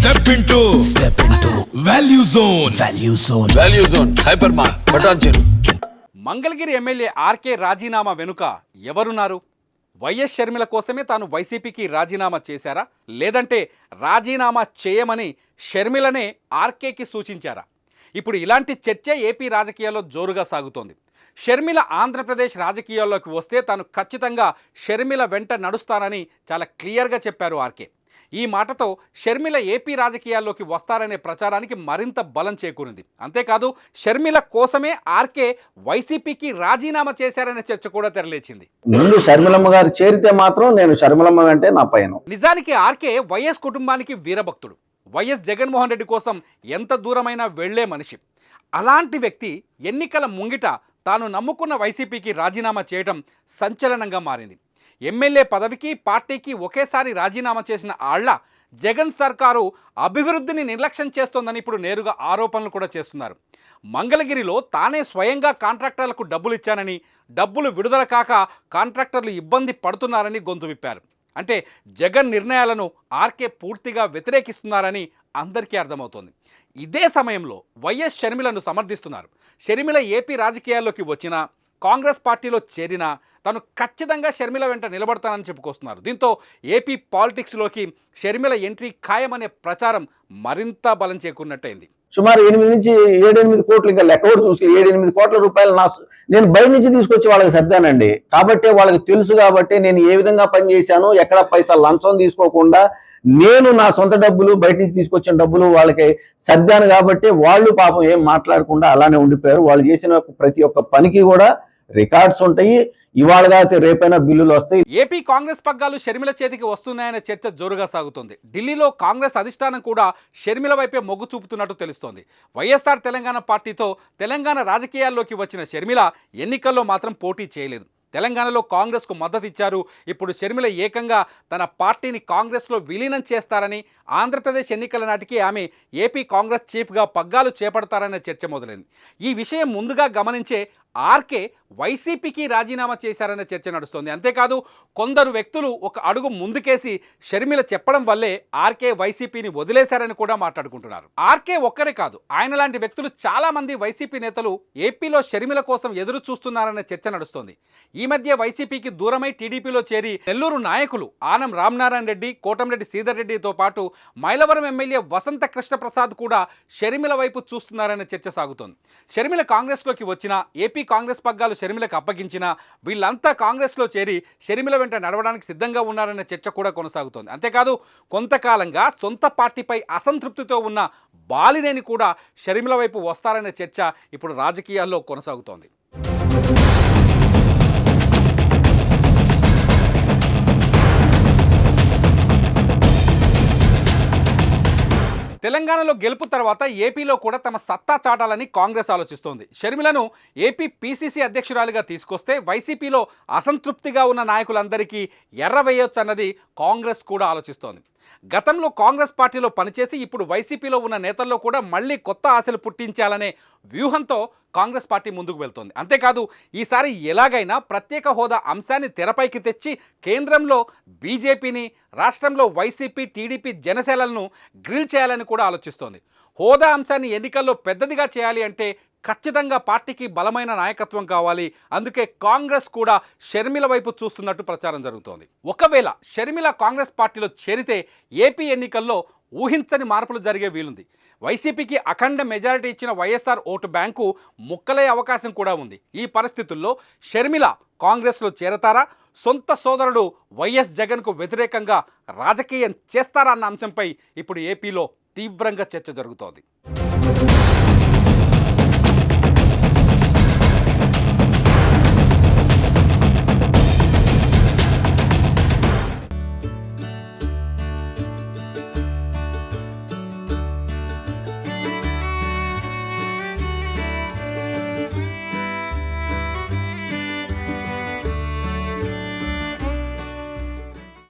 Step into Value Zone hyper mart Patancheru. Mangalagiri MLA RK రాజీనామా వెనుక ఎవరున్నారు? వైఎస్ షర్మిల కోసమే తాను వైసీపీకి రాజీనామా చేశారా, లేదంటే రాజీనామా చేయమని షర్మిలనే ఆర్కేకి సూచించారా? ఇప్పుడు ఇలాంటి చర్చ ఏపీ రాజకీయాల్లో జోరుగా సాగుతోంది. షర్మిల ఆంధ్రప్రదేశ్ రాజకీయాల్లోకి వస్తే తాను ఖచ్చితంగా షర్మిల వెంట నడుస్తానని చాలా క్లియర్గా చెప్పారు ఆర్కే. ఈ మాటతో షర్మిల ఏపీ రాజకీయాల్లోకి వస్తారనే ప్రచారానికి మరింత బలం చేకూరింది. అంతేకాదు షర్మిల కోసమే ఆర్కే వైసీపీకి రాజీనామా చేశారనే చర్చ కూడా తెరలేచింది. ముందు షర్మిలమ్మ గారు చేరితే మాత్రం నేను షర్మిలమ్మ వెంటే నా పయనం. నిజానికి ఆర్కే వైఎస్ కుటుంబానికి వీరభక్తుడు. వైఎస్ జగన్మోహన్ రెడ్డి కోసం ఎంత దూరమైనా వెళ్లే మనిషి. అలాంటి వ్యక్తి ఎన్నికల ముంగిట తాను నమ్ముకున్న వైసీపీకి రాజీనామా చేయడం సంచలనంగా మారింది. ఎమ్మెల్యే పదవికి పార్టీకి ఒకేసారి రాజీనామా చేసిన ఆళ్ల జగన్ సర్కారు అభివృద్ధిని నిర్లక్ష్యం చేస్తోందని ఇప్పుడు నేరుగా ఆరోపణలు కూడా చేస్తున్నారు. మంగళగిరిలో తానే స్వయంగా కాంట్రాక్టర్లకు డబ్బులు ఇచ్చానని, డబ్బులు విడుదల కాక కాంట్రాక్టర్లు ఇబ్బంది పడుతున్నారని గొంతు విప్పారు. అంటే జగన్ నిర్ణయాలను ఆర్కే పూర్తిగా వ్యతిరేకిస్తున్నారని అందరికీ అర్థమవుతోంది. ఇదే సమయంలో వైఎస్ షర్మిలను సమర్థిస్తున్నారు. షర్మిల ఏపీ రాజకీయాల్లోకి వచ్చినా, కాంగ్రెస్ పార్టీలో చేరినా తను ఖచ్చితంగా షర్మిల వెంట నిలబడతానని చెప్పుకొస్తున్నారు. దీంతో ఏపీ పాలిటిక్స్లోకి షర్మిల ఎంట్రీ ఖాయమనే ప్రచారం మరింత బలం చేకూరినట్టయింది. సుమారు 8 నుంచి 7-8 కోట్లు, ఇంకా లెక్క కూడా చూసి 7-8 కోట్ల రూపాయలు నేను బయట నుంచి తీసుకొచ్చి వాళ్ళకి సర్దానండి. కాబట్టి వాళ్ళకి తెలుసు, కాబట్టి నేను ఏ విధంగా పనిచేశాను, ఎక్కడ పైసా లంచం తీసుకోకుండా నేను నా సొంత డబ్బులు బయట నుంచి తీసుకొచ్చిన డబ్బులు వాళ్ళకి సర్దాను. కాబట్టి వాళ్ళు పాపం ఏం మాట్లాడకుండా అలానే ఉండిపోయారు. వాళ్ళు చేసిన ప్రతి ఒక్క పనికి కూడా రికార్డ్స్ ఉంటాయి. ఇవాళ కాకపోతే రేపైనా బిల్లులు వస్తాయి. ఏపీ కాంగ్రెస్ పగ్గాలు షర్మిల చేతికి వస్తున్నాయనే చర్చ జోరుగా సాగుతోంది. ఢిల్లీలో కాంగ్రెస్ అధిష్టానం కూడా షర్మిల వైపే మొగ్గు చూపుతున్నట్టు తెలుస్తోంది. వైఎస్ఆర్ తెలంగాణ పార్టీతో తెలంగాణ రాజకీయాల్లోకి వచ్చిన షర్మిల ఎన్నికల్లో మాత్రం పోటీ చేయలేదు. తెలంగాణలో కాంగ్రెస్కు మద్దతు ఇచ్చారు. ఇప్పుడు షర్మిల ఏకంగా తన పార్టీని కాంగ్రెస్లో విలీనం చేస్తారని, ఆంధ్రప్రదేశ్ ఎన్నికల నాటికి ఆమె ఏపీ కాంగ్రెస్ చీఫ్గా పగ్గాలు చేపడతారనే చర్చ మొదలైంది. ఈ విషయం ముందుగా గమనించే ఆర్కే వైసీపీకి రాజీనామా చేశారనే చర్చ నడుస్తోంది. అంతేకాదు కొందరు వ్యక్తులు ఒక అడుగు ముందుకేసి షర్మిల చెప్పడం వల్లే ఆర్కే వైసీపీని వదిలేశారని కూడా మాట్లాడుకుంటున్నారు. ఆర్కే ఒక్కరే కాదు, ఆయన లాంటి వ్యక్తులు చాలామంది వైసీపీ నేతలు ఏపీలో షర్మిల కోసం ఎదురు చూస్తున్నారనే చర్చ నడుస్తోంది. ఈ మధ్య వైసీపీకి దూరమై టీడీపీలో చేరి నెల్లూరు నాయకులు ఆనం రామనారాయణ రెడ్డి, కోటంరెడ్డి శ్రీధర్ రెడ్డితో పాటు మైలవరం ఎమ్మెల్యే వసంత కృష్ణప్రసాద్ కూడా షర్మిల వైపు చూస్తున్నారనే చర్చ సాగుతోంది. షర్మిల కాంగ్రెస్లోకి వచ్చినా, ఏపీ కాంగ్రెస్ పగ్గాలు షర్మిలకు అప్పగించిన వీళ్ళంతా కాంగ్రెస్లో చేరి షర్మిల వెంట నడవడానికి సిద్ధంగా ఉన్నారనే చర్చ కూడా కొనసాగుతోంది. అంతేకాదు కొంతకాలంగా సొంత పార్టీపై అసంతృప్తితో ఉన్న బాలినేని కూడా షర్మిల వైపు వస్తారనే చర్చ ఇప్పుడు రాజకీయాల్లో కొనసాగుతోంది. తెలంగాణలో గెలుపు తర్వాత ఏపీలో కూడా తమ సత్తా చాటాలని కాంగ్రెస్ ఆలోచిస్తోంది. షర్మిలను ఏపీ పీసీసీ అధ్యక్షురాలిగా తీసుకొస్తే వైసీపీలో అసంతృప్తిగా ఉన్న నాయకులందరికీ ఎర్రవేయొచ్చన్నది కాంగ్రెస్ కూడా ఆలోచిస్తోంది. గతంలో కాంగ్రెస్ పార్టీలో పనిచేసి ఇప్పుడు వైసీపీలో ఉన్న నేతల్లో కూడా మళ్ళీ కొత్త ఆశలు పుట్టించాలనే వ్యూహంతో కాంగ్రెస్ పార్టీ ముందుకు వెళ్తోంది. అంతేకాదు ఈసారి ఎలాగైనా ప్రత్యేక హోదా అంశాన్ని తెరపైకి తెచ్చి కేంద్రంలో బీజేపీని, రాష్ట్రంలో వైసీపీ, టీడీపీ, జనసేనలను గ్రిల్ చేయాలని కూడా ఆలోచిస్తోంది. హోదా అంశాన్ని ఎన్నికల్లో పెద్దదిగా చేయాలి అంటే ఖచ్చితంగా పార్టీకి బలమైన నాయకత్వం కావాలి. అందుకే కాంగ్రెస్ కూడా షర్మిల వైపు చూస్తున్నట్టు ప్రచారం జరుగుతోంది. ఒకవేళ షర్మిల కాంగ్రెస్ పార్టీలో చేరితే ఏపీ ఎన్నికల్లో ఊహించని మార్పులు జరిగే వీలుంది. వైసీపీకి అఖండ మెజారిటీ ఇచ్చిన వైఎస్ఆర్ ఓటు బ్యాంకు ముక్కలే అవకాశం కూడా ఉంది. ఈ పరిస్థితుల్లో షర్మిల కాంగ్రెస్లో చేరతారా, సొంత సోదరుడు వైఎస్ జగన్కు వ్యతిరేకంగా రాజకీయం చేస్తారా అన్న అంశంపై ఇప్పుడు ఏపీలో తీవ్రంగా చర్చ జరుగుతోంది.